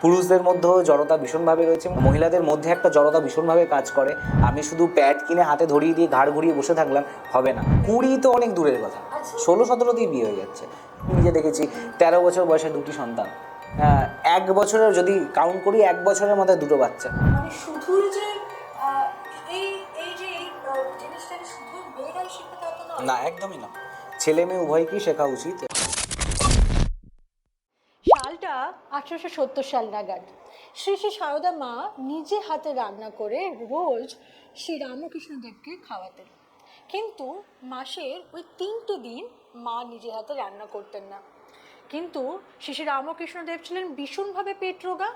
পুরুষদের মধ্যেও জড়তা ভীষণভাবে রয়েছে, মহিলাদের মধ্যে একটা জড়তা ভীষণভাবে কাজ করে। আমি শুধু প্যাড কিনে হাতে ধরিয়ে দিয়ে ঘাড় ঘুরিয়ে বসে থাকলাম হবে না। 20 তো অনেক দূরের কথা, 16-17তেই বিয়ে হয়ে যাচ্ছে। নিজে দেখেছি 13 বছর বয়সে 2টি সন্তান, 1 বছরের যদি কাউন্ট করি 1 বছরের মধ্যে 2টো বাচ্চা। মানে শুধু যে এই এই যে জিনিসটা শুধু মেয়েরাই শিখতে পারতো না, একদমই না, ছেলে মেয়ে উভয়কেই শেখা উচিত। সালটা 1870 সাল নাগাদ শ্রী শ্রী সারদা মা নিজে হাতে রান্না করে রোজ শ্রী রামকৃষ্ণদেবকে খাওয়াতেন, কিন্তু মাসের ওই 3টে দিন মা নিজে হাতে রান্না করতেন না। কিন্তু শ্রী শ্রী রামকৃষ্ণদেব ছিলেন ভীষণভাবে পেট রোগা।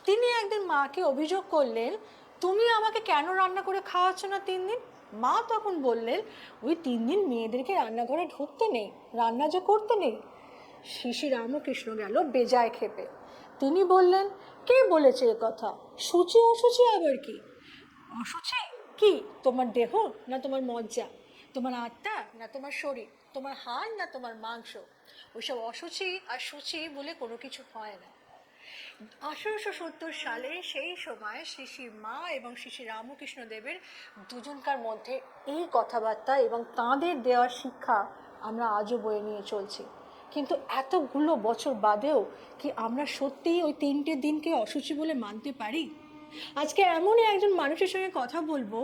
তিনি একদিন মাকে অভিযোগ করলেন, তুমি আমাকে কেন রান্না করে খাওয়াচ্ছ না 3 দিন? মা তখন বললেন, ওই 3 দিন মেয়েদেরকে রান্নাঘরে ঢুকতে নেই, রান্না যে করতে নেই। শ্রী শ্রী রামকৃষ্ণ গেল বেজায় ক্ষেপে। তিনি বললেন, কে বলেছে এ কথা? সূচি অসুচি আবার কি? অসুচি কি তোমার দেহ না তোমার মজ্জা, তোমার আত্মা না তোমার শরীর, তোমার হাড় না তোমার মাংস? ওইসব অসুচি আর সূচি বলে কোনো কিছু হয় না। 1870 সালে সেই সময় শ্রী শ্রী মা এবং শ্রী শ্রী রামকৃষ্ণ দেবের দুজনকার মধ্যে এই কথাবার্তা এবং তাঁদের দেওয়া শিক্ষা আমরা আজও বয়ে নিয়ে চলছি। কিন্তু এতগুলো বছর বাদেও কি আমরা সত্যিই ওই 3টে দিনকে অসুচি বলে মানতে পারি? আজকে এমনই একজন মানুষের সঙ্গে কথা বলবো,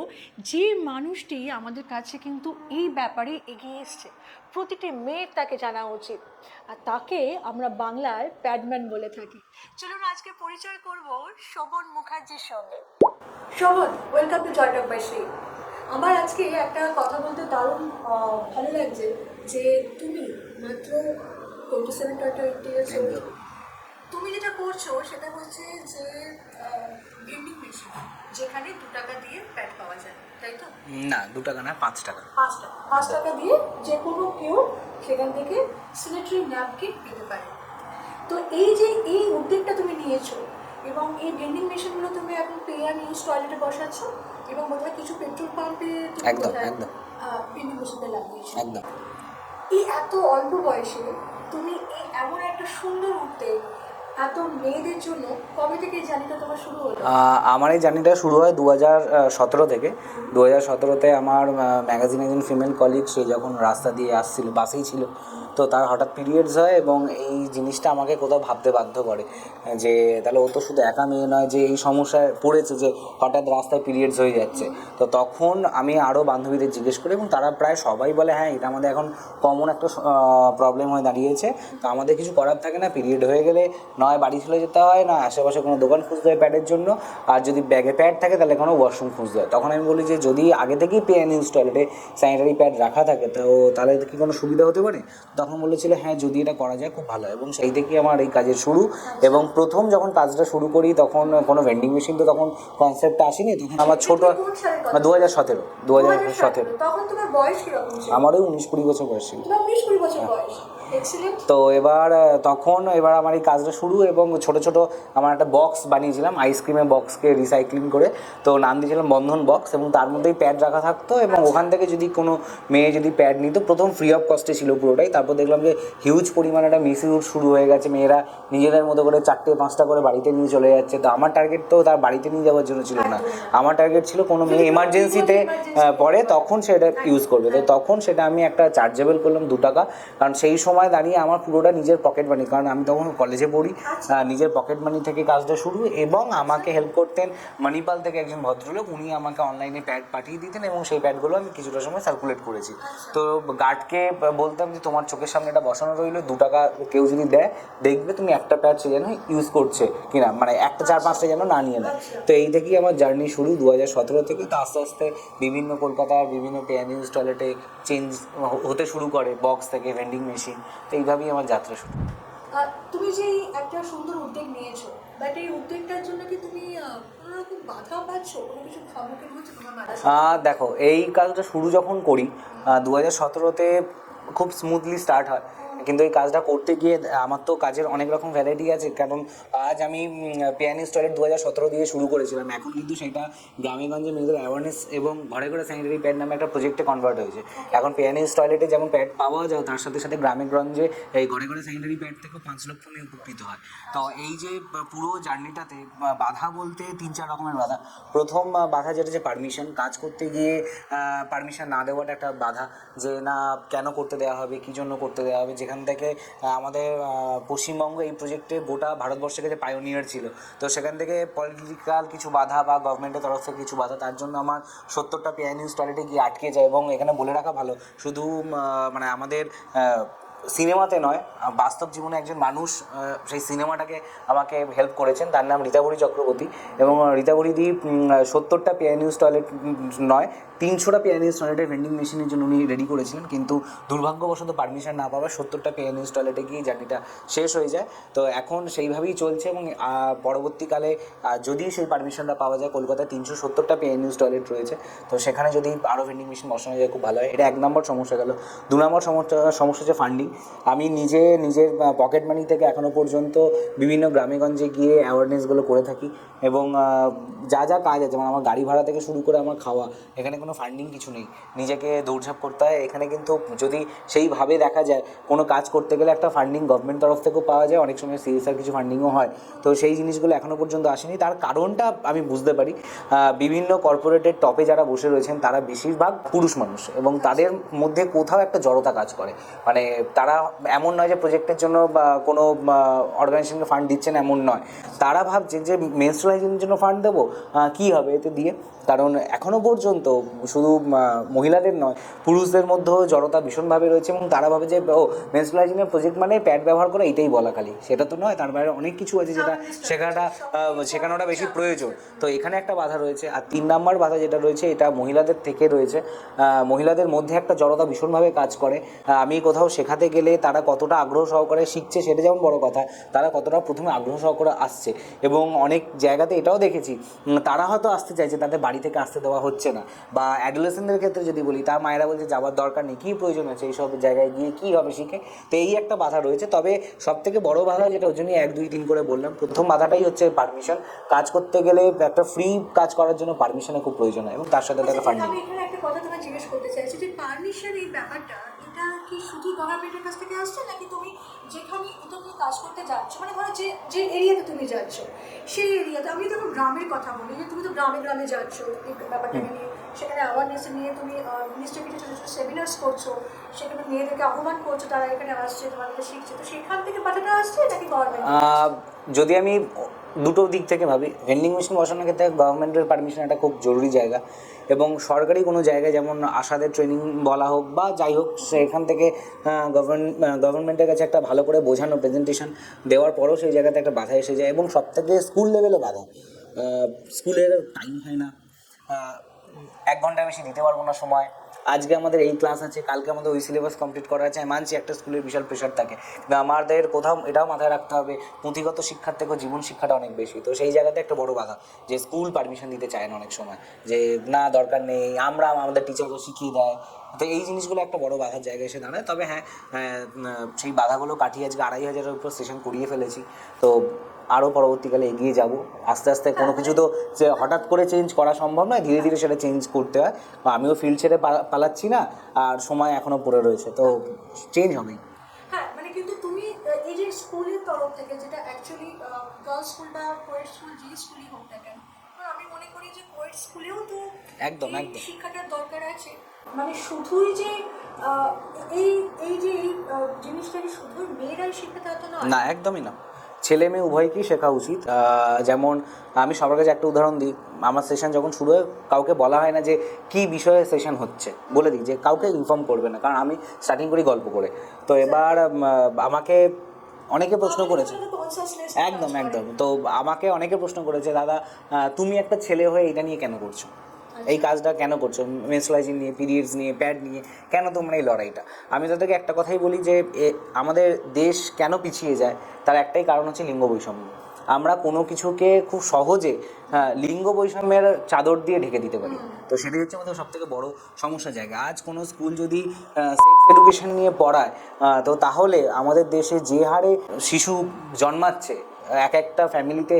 যে মানুষটি আমাদের কাছে কিন্তু এই ব্যাপারে এগিয়ে এসছে। প্রতিটি মেয়ের তাকে জানা উচিত, আর তাকে আমরা বাংলার প্যাডম্যান বলে থাকি। চলুন আজকে পরিচয় করব শোভন মুখার্জির সঙ্গে। শোভন, ওয়েলকাম টু জয়টকবাসী। আমার আজকে একটা কথা বলতে দারুণ ভালো লাগছে যে তুমি মাত্র 27-28 ইয়ার্স ওল্ড। তুমি যেটা করছো সেটা হচ্ছে যে ভেন্ডিং মেশিন, যেখানে 2 টাকা দিয়ে প্যাড পাওয়া যায়, তাই তো? না, 2 টাকা না, 5 টাকা। 5 টাকা দিয়ে যে কোনো কেউ সেখান থেকে স্যানিটারি ন্যাপকিন পেতে পারে। তো এই যে এই উদ্যোগটা তুমি নিয়েছো এবং এই ভেন্ডিং মেশিনগুলো তুমি এখন পে অ্যান্ড ইউজ টয়লেটে বসাচ্ছ এবং বোধহয় কিছু পেট্রোল পাম্পে একদম ভেন্ডিং মেশিনটা লাগিয়েছো। একদম। এই এত অল্প বয়সে তুমি এই এমন একটা সুন্দর উদ্যোগ এত মেয়েদের জন্য কবে থেকে এই জার্নিটা তোমার শুরু হলো? আমার এই জার্নিটা শুরু হয় 2017 থেকে। 2017তে আমার ম্যাগাজিন একজন ফিমেল কলিগ, সে যখন রাস্তা দিয়ে আসছিল, বাসেই ছিল, তো তার হঠাৎ পিরিয়ডস হয় এবং এই জিনিসটা আমাকে কোথাও ভাবতে বাধ্য করে যে তাহলে ও তো শুধু একা মেয়ে নয় যে এই সমস্যায় পড়েছে যে হঠাৎ রাস্তায় পিরিয়ডস হয়ে যাচ্ছে। তো তখন আমি আরও বান্ধবীদের জিজ্ঞেস করি এবং তারা প্রায় সবাই বলে হ্যাঁ, এটা আমাদের এখন কমন একটা প্রবলেম হয়ে দাঁড়িয়েছে। তো আমাদের কিছু করার থাকে না, পিরিয়ড হয়ে গেলে নয় বাড়ি চলে যেতে হয়, না আশেপাশে কোনো দোকান খুঁজতে হয় প্যাডের জন্য, আর যদি ব্যাগে প্যাড থাকে তাহলে কোনো ওয়াশরুম খুঁজতে হয়। তখন আমি বলি যে যদি আগে থেকেই পে অ্যান্ড ইউজ টয়লেটে স্যানিটারি প্যাড রাখা থাকে তো তাহলে কি কোনো সুবিধা হতে পারে? তখন বলেছিল হ্যাঁ, যদি এটা করা যায় খুব ভালো। এবং সেই থেকেই আমার এই কাজের শুরু। এবং প্রথম যখন কাজটা শুরু করি তখন কোনো ভেন্ডিং মেশিন তো তখন কনসেপ্টটা আসেনি, তখন আমার ছোট 2017। তখন তোমার বয়স কিরকম ছিল? আমারও 19-20 বছর বয়স ছিল। 19-20 বছর বয়স। তো এবার আমার এই কাজটা শুরু এবং ছোট ছোট আমার একটা বক্স বানিয়েছিলাম, আইসক্রিমের বক্সকে রিসাইক্লিং করে, তো নাম দিয়েছিলাম বন্ধন বক্স, এবং তার মধ্যেই প্যাড রাখা থাকতো এবং ওখান থেকে যদি কোনো মেয়ে যদি প্যাড নিত, প্রথম ফ্রি অফ কস্টে ছিল পুরোটাই। তারপর দেখলাম যে হিউজ পরিমাণে একটা মিসইউজ শুরু হয়ে গেছে, মেয়েরা নিজেদের মতো করে 4-5টা করে বাড়িতে নিয়ে চলে যাচ্ছে। তো আমার টার্গেট তো তার বাড়িতে নিয়ে যাওয়ার জন্য ছিল না, আমার টার্গেট ছিল কোনো মেয়ে এমার্জেন্সিতে পড়ে তখন সেটা ইউজ করবে। তো তখন সেটা আমি একটা চার্জেবল করলাম 2 টাকা, কারণ সেই সময় দাঁড়িয়ে আমার পুরোটা নিজের পকেট মানি, কারণ আমি তখন কলেজে পড়ি, নিজের পকেট মানি থেকে কাজটা শুরু। এবং আমাকে হেল্প করতেন মণিপাল থেকে একজন ভদ্রলোক, উনি আমাকে অনলাইনে প্যাড পাঠিয়ে দিতেন এবং সেই প্যাডগুলো আমি কিছুটা সময় সার্কুলেট করেছি। তো গার্ডকে বলতাম যে তোমার চোখের সামনে এটা বসানো রইলো, 2 টাকা কেউ যদি দেয় দেখবে তুমি একটা প্যাড সে যেন ইউজ করছে কিনা, মানে একটা 4-5টা যেন না নিয়ে নেয়। তো এই থেকেই আমার জার্নি শুরু 2017 থেকে। তো আস্তে আস্তে বিভিন্ন কলকাতার বিভিন্ন পে অ্যান্ড ইউজ টয়লেটে চেঞ্জ হতে শুরু করে, বক্স থেকে ভেন্ডিং মেশিন। তো এইভাবেই আমার যাত্রা শুরু। তুমি যে একটা সুন্দর উদ্যোগ নিয়েছো, বাট এই উদ্যোগটার জন্য কি তুমি কোনো রকম বাধা পাচ্ছ, কোনো কিছু সম্মুখীন হচ্ছে তোমার বাধা? দেখো, এই কাজটা শুরু যখন করি 2017তে খুব স্মুথলি স্টার্ট হয় কিন্তু এই কাজটা করতে গিয়ে আমার তো কাজের অনেক রকম ভ্যারাইটি আছে, কারণ আজ আমি পিয়ানিস্ট টয়লেট 2017 দিয়ে শুরু করেছিলাম, এখন কিন্তু সেটা গ্রামেগঞ্জে মেয়েদের অ্যাওয়ারনেস এবং ঘরে ঘরে স্যানিটারি প্যাড নামে একটা প্রজেক্টে কনভার্ট হয়েছে। এখন পিয়ানিস্ট টয়লেটে যেমন প্যাড পাওয়া যায়, তার সাথে সাথে গ্রামেগঞ্জে এই ঘরে ঘরে স্যানিটারি প্যাড থেকেও 5 লক্ষ মেয়ে উপকৃত হয়। তো এই যে পুরো জার্নিটাতে বাধা বলতে 3-4 রকমের বাধা। প্রথম বাধা যেটা যে পারমিশন, কাজ করতে গিয়ে পারমিশন না দেওয়াটা একটা বাধা, যে না কেন করতে দেওয়া হবে, কী জন্য করতে দেওয়া হবে, যেখান থেকে আমাদের পশ্চিমবঙ্গ এই প্রজেক্টে গোটা ভারতবর্ষে কাছে পায়োনিয়ার ছিল। তো সেখান থেকে পলিটিক্যাল কিছু বাধা বা গভর্নমেন্টের তরফ থেকে কিছু বাধা, তার জন্য আমার 70টা পিয়ানিস্ট টয়লেটে গিয়ে আটকে যায়। এবং এখানে বলে রাখা ভালো, শুধু মানে আমাদের সিনেমাতে নয়, বাস্তব জীবনে একজন মানুষ সেই সিনেমাটাকে আমাকে হেল্প করেছেন, তার নাম রীতাভরি চক্রবর্তী। এবং রীতাভরিদি 70টা পিয়ানিস্ট টয়লেট নয়, 300টা পিয়ানিস্ট টয়লেটের ভেন্ডিং মেশিনের জন্য উনি রেডি করেছিলেন, কিন্তু দুর্ভাগ্যবশত পারমিশন না পাওয়ার 70টা পিয়ানিস্ট টয়লেটে গিয়ে জার্নিটা শেষ হয়ে যায়। তো এখন সেইভাবেই চলছে, এবং পরবর্তীকালে যদি সেই পারমিশনটা পাওয়া যায়, কলকাতায় 370টা পিয়ানিস্ট টয়লেট রয়েছে, তো সেখানে যদি আরও ভেন্ডিং মেশিন বসানো যায় খুব ভালো হয়। এটা 1 নম্বর সমস্যা গেল। 2 নম্বর সমস্যা হচ্ছে ফান্ডিং। আমি নিজের পকেট মানি থেকে এখনও পর্যন্ত বিভিন্ন গ্রামেগঞ্জে গিয়ে অ্যাওয়ারনেসগুলো করে থাকি, এবং যা যা কাজ আছে, যেমন আমার গাড়ি ভাড়া থেকে শুরু করে আমার খাওয়া, এখানে কোনো ফান্ডিং কিছু নেই, নিজেকে দৌড়ঝাঁপ করতে হয়। এখানে কিন্তু যদি সেইভাবে দেখা যায়, কোনো কাজ করতে গেলে একটা ফান্ডিং গভর্নমেন্ট তরফ থেকেও পাওয়া যায়, অনেক সময় সিএসআর কিছু ফান্ডিংও হয়। তো সেই জিনিসগুলো এখনও পর্যন্ত আসেনি। তার কারণটা আমি বুঝতে পারি, বিভিন্ন কর্পোরেটের টপে যারা বসে রয়েছেন তারা বেশিরভাগ পুরুষ মানুষ, এবং তাদের মধ্যে কোথাও একটা জড়তা কাজ করে। মানে তারা এমন নয় যে প্রজেক্টের জন্য বা কোনো অর্গানাইজেশনকে ফান্ড দিচ্ছেন, এমন নয়। তারা ভাবছে যে মেনস্ট্রুয়াল হাইজিনের জন্য ফান্ড দেবো, কী হবে এতে দিয়ে। কারণ এখনও পর্যন্ত শুধু মহিলাদের নয়, পুরুষদের মধ্যেও জড়তা ভীষণভাবে রয়েছে, এবং তারা ভাবে যে মেনস্ট্রুয়াল হাইজিনের প্রজেক্ট মানে প্যাড ব্যবহার করা, এটাই বলা খালি। সেটা তো নয়, তার বাইরে অনেক কিছু আছে যেটা শেখানোটা বেশি প্রয়োজন। তো এখানে একটা বাধা রয়েছে। আর 3 নম্বর বাধা যেটা রয়েছে, এটা মহিলাদের থেকে রয়েছে। মহিলাদের মধ্যে একটা জড়তা ভীষণভাবে কাজ করে। আমি কোথাও শেখাতে গেলে তারা কতটা আগ্রহ সহকারে শিখছে সেটা যেমন বড় কথা, তারা কতটা প্রথমে আগ্রহ সহকারে আসছে। এবং অনেক জায়গাতে এটাও দেখেছি, তারা হয়তো আসতে চাইছে, তাদের বাড়ি থেকে আসতে দেওয়া হচ্ছে না। বা অ্যাডোলেসেন্টদের ক্ষেত্রে যদি বলি, তার মায়েরা বলছে যাওয়ার দরকার নেই, কী প্রয়োজন আছে এইসব জায়গায় গিয়ে, কী হবে শিখে। তো এই একটা বাধা রয়েছে। তবে সবথেকে বড় বাধা যেটা, ওই জন্যই 1, 2, 3 করে বললাম, প্রথম বাধাটাই হচ্ছে পারমিশন। কাজ করতে গেলে একটা ফ্রি কাজ করার জন্য পারমিশনের খুব প্রয়োজন হয়, এবং তার সাথে তাকে ফান্ডিং। আমি এখানে একটা কথা তোমায় জিজ্ঞেস করতে চাইছি, যে পারমিশন এই ব্যাপারটা, এটা কি শুধু গভর্নমেন্টের কাছ থেকে আসছে, নাকি তুমি যেখানে এটা নিয়ে কাজ করতে যাচ্ছ, মানে ধরো যে এরিয়াতে তুমি যাচ্ছ, সেই এরিয়াতে, আমি যখন গ্রামের কথা বলি, যে তুমি তো গ্রামে গ্রামে যাচ্ছ এই ব্যাপারটাকে নিয়ে, সেখানে অ্যাওয়ারনেস নিয়ে তুমি নিশ্চয়ই কিছু ছোটো ছোটো সেমিনার্স করছো, সেখানে মেয়েদেরকে আহ্বান করছো, তারা এখানে আসছে, তোমাদের শিখছে, তো সেখান থেকে পাঠাতে আসছে নাকি গভর্নমেন্ট? যদি আমি দুটো দিক থেকে ভাবি, ভেন্ডিং মেশিন বসানোর ক্ষেত্রে গভর্নমেন্টের পারমিশন একটা খুব জরুরি জায়গা, এবং সরকারি কোনো জায়গায় যেমন আশাদের ট্রেনিং বলা হোক বা যাই হোক, সেখান থেকে গভর্নমেন্টের কাছে একটা ভালো করে বোঝানো প্রেজেন্টেশন দেওয়ার পরেও সেই জায়গাতে একটা বাধা এসে যায়। এবং সবথেকে স্কুল লেভেলে বাধা, স্কুলের টাইম হয় না, 1 ঘন্টার বেশি দিতে পারবো না সময়। আজকে আমাদের এই ক্লাস আছে, কালকে আমাদের ওই সিলেবাস কমপ্লিট করা আছে। আমি মানছি একটা স্কুলের বিশাল প্রেশার থাকে, কিন্তু আমাদের কোথাও এটাও মাথায় রাখতে হবে, পুঁথিগত শিক্ষার থেকেও জীবন শিক্ষাটা অনেক বেশি। তো সেই জায়গাতে একটা বড় বাধা, যে স্কুল পারমিশন দিতে চায় না অনেক সময়, যে না দরকার নেই, আমরা আমাদের টিচারকে শিখিয়ে দেয়। তো এই জিনিসগুলো একটা বড় বাধার জায়গায় এসে দাঁড়ায়। তবে হ্যাঁ, সেই বাধাগুলো কাটিয়ে আজকে 2,500-এর উপর সেশন করিয়ে ফেলেছি। তো আরও পরবর্তীকালে এগিয়ে যাব আস্তে আস্তে। কোনো কিছু তো যে হঠাৎ করে চেঞ্জ করা সম্ভব নয়, ধীরে ধীরে সেটা চেঞ্জ করতে হয়। আমিও ফিল্ড ছেড়ে পালাচ্ছি না, আর সময় এখনও পড়ে রয়েছে, তো চেঞ্জ হবেই। হ্যাঁ, মানে কিন্তু তুমি এই যে স্কুলের তরফ থেকে, যেটা অ্যাকচুয়ালি গার্লস স্কুল বা কোয়েট স্কুল, যে স্কুলই হোক না কেন, আমি মনে করি যে কোয়েট স্কুলেও তো একদম এই শিক্ষাটার দরকার আছে। মানে শুধুই যে এই যে এই জিনিসটাকে শুধুই মেয়েরাই শিখতে, তা তো না, একদমই না, ছেলে মেয়ে উভয়কেই শেখা উচিত। যেমন আমি সবার কাছে একটা উদাহরণ দিই, আমার সেশন যখন শুরু হয়, কাউকে বলা হয় না যে কী বিষয়ে সেশন হচ্ছে, বলে দিই যে কাউকে ইনফর্ম করবে না, কারণ আমি স্টার্টিং করি গল্প করে। তো এবার আমাকে অনেকে প্রশ্ন করেছে, একদম একদম, তো আমাকে অনেকে প্রশ্ন করেছে, দাদা তুমি একটা ছেলে হয়ে এটা নিয়ে কেন করছো, এই কাজটা কেন করছো, মেনস্ট্রুয়াল নিয়ে, পিরিয়ডস নিয়ে, প্যাড নিয়ে, কেন তোমরা এই লড়াইটা? আমি তাদেরকে একটা কথাই বলি যে আমাদের দেশ কেন পিছিয়ে যায়, তার একটাই কারণ হচ্ছে লিঙ্গ বৈষম্য। আমরা কোনো কিছুকে খুব সহজে লিঙ্গ বৈষম্যের চাদর দিয়ে ঢেকে দিতে পারি। তো সেটাই হচ্ছে আমাদের সবথেকে বড় সমস্যার জায়গা। আজ কোনো স্কুল যদি সেক্স এডুকেশন নিয়ে পড়ায়, তো তাহলে আমাদের দেশে যে হারে শিশু জন্মাচ্ছে, এক একটা ফ্যামিলিতে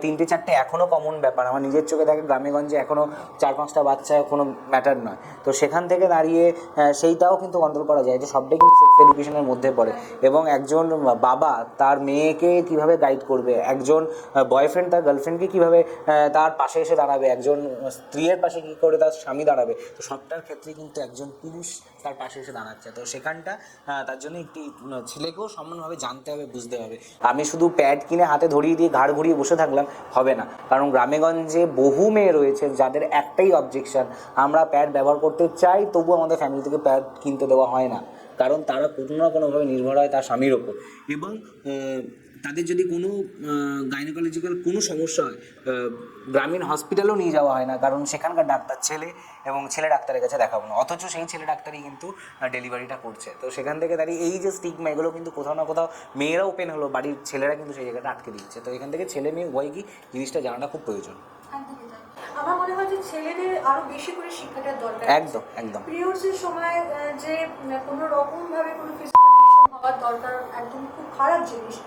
3-4টে এখনও কমন ব্যাপার। আমার নিজের চোখে দেখে গ্রামেগঞ্জে এখনও 4-5টা বাচ্চা কোনো ম্যাটার নয়। তো সেখান থেকে দাঁড়িয়ে সেইটাও কিন্তু কন্ট্রোল করা যায়, যে সবটাই কিন্তু সেক্স এডুকেশনের মধ্যে পড়ে। এবং একজন বাবা তার মেয়েকে কিভাবে গাইড করবে, একজন বয়ফ্রেন্ড তার গার্লফ্রেন্ডকে কীভাবে তার পাশে এসে দাঁড়াবে, একজন স্ত্রীর পাশে কী করে তার স্বামী দাঁড়াবে, তো সবটার ক্ষেত্রে কিন্তু একজন পুরুষ তার পাশে এসে দাঁড়াচ্ছে। তো সেখানটা তার জন্য একটি ছেলেকেও সমানভাবে জানতে হবে, বুঝতে হবে। আমি শুধু প্যাড কিনে হাতে ধরিয়ে দিয়ে ঘাড় ঘুরিয়ে বসে থাকলাম হবে না, কারণ গ্রামেগঞ্জে বহু মেয়ে রয়েছে যাদের একটাই অবজেকশন, আমরা প্যাড ব্যবহার করতে চাই তবু আমাদের ফ্যামিলি থেকে প্যাড কিনতে দেওয়া হয় না, কারণ তারা কোনো না কোনোভাবে নির্ভর হয় তার স্বামীর ওপর। এবং তাদের যদি কোনো গাইনোকোলজিক্যাল কোনো সমস্যা হয়, গ্রামীণ হসপিটালও নিয়ে যাওয়া হয় না, কারণ সেখানকার ডাক্তার ছেলে এবং ছেলে ডাক্তারের কাছে দেখাবো না, অথচ সেই ছেলে ডাক্তারই কিন্তু ডেলিভারিটা করছে। তো সেখান থেকে দাঁড়িয়ে এই যে স্টিগমা, এগুলো কিন্তু কোথাও না কোথাও মেয়েরা ওপেন হলো, বাড়ির ছেলেরা কিন্তু সেই জায়গাটা আটকে দিচ্ছে। তো এখান থেকে ছেলে মেয়ে উভয় কি জিনিসটা জানাটা খুব প্রয়োজন। আমার মনে হয় যে ছেলেদের আরো বেশি করে শিক্ষাটার দরকার। একদম একদম। পিরিয়ডসের সময় যে কোনো রকমভাবে কোনো ফিজিক্যাল রিলেশন হওয়ার দরকার একদম খুব খারাপ জিনিস,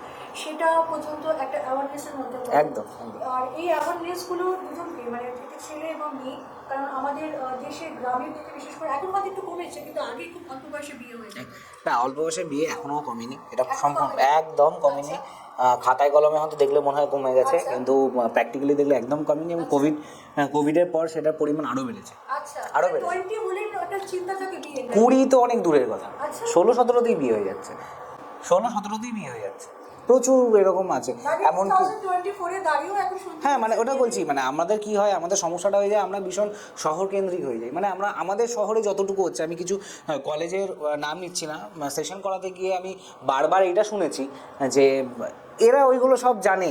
সেটা পর্যন্ত একটা অ্যাওয়ারনেসের মধ্যে পড়ে। একদম। আর এই অ্যাওয়ারনেসগুলো দুজনকে, মানে ছেলে এবং মেয়ে, কারণ আমাদের দেশে গ্রামের দিকে বিশেষ করে এখন হয়তো একটু কমেছে, কিন্তু আগে খুব অল্প বয়সে বিয়ে হয়ে যায়। না, অল্প বয়সে বিয়ে এখনও কমেনি, এটা সম্পূর্ণ একদম কমেনি। খাতায় কলমে হয়তো দেখলে মনে হয় কমে গেছে, কিন্তু প্র্যাকটিক্যালি দেখলে একদম কমেনি। এবং কোভিডের পর সেটার পরিমাণ আরও বেড়েছে, আরও বেড়েছে। 20 তো অনেক দূরের কথা, 16-17তেই বিয়ে হয়ে যাচ্ছে, 16-17তেই বিয়ে হয়ে যাচ্ছে, প্রচুর এরকম আছে। এমনকি হ্যাঁ, মানে ওটা বলছি, মানে আমাদের কি হয়, আমাদের সমস্যাটা হয়ে যায় আমরা ভীষণ শহর কেন্দ্রিক হয়ে যাই। মানে আমরা আমাদের শহরে যতটুকু হচ্ছে, আমি কিছু কলেজের নাম নিচ্ছি না, সেশন করাতে গিয়ে আমি বারবার এইটা শুনেছি যে এরা ওইগুলো সব জানে,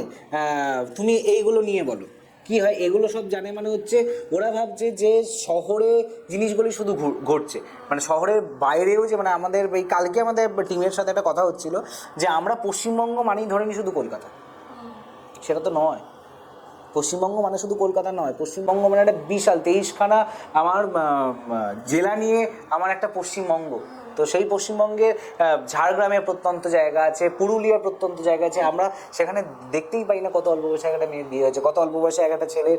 তুমি এইগুলো নিয়ে বলো। কি হয়, এগুলো সব জানে মানে হচ্ছে ওরা ভাবছে যে শহরে জিনিসগুলি শুধু ঘটছে, মানে শহরের বাইরেও যে, মানে আমাদের এই কালকে আমাদের টিমের সাথে একটা কথা হচ্ছিল যে আমরা পশ্চিমবঙ্গ মানেই ধরে নিই শুধু কলকাতা, সেটা তো নয়। পশ্চিমবঙ্গ মানে শুধু কলকাতা নয়, পশ্চিমবঙ্গ মানে একটা বিশাল 23খানা আমার জেলা নিয়ে আমার একটা পশ্চিমবঙ্গ। তো সেই পশ্চিমবঙ্গের ঝাড়গ্রামের প্রত্যন্ত জায়গা আছে, পুরুলিয়ার প্রত্যন্ত জায়গা আছে, আমরা সেখানে দেখতেই পাই না কত অল্প বয়সে একটা মেয়ের বিয়ে হয়েছে, কত অল্প বয়সে একটা ছেলে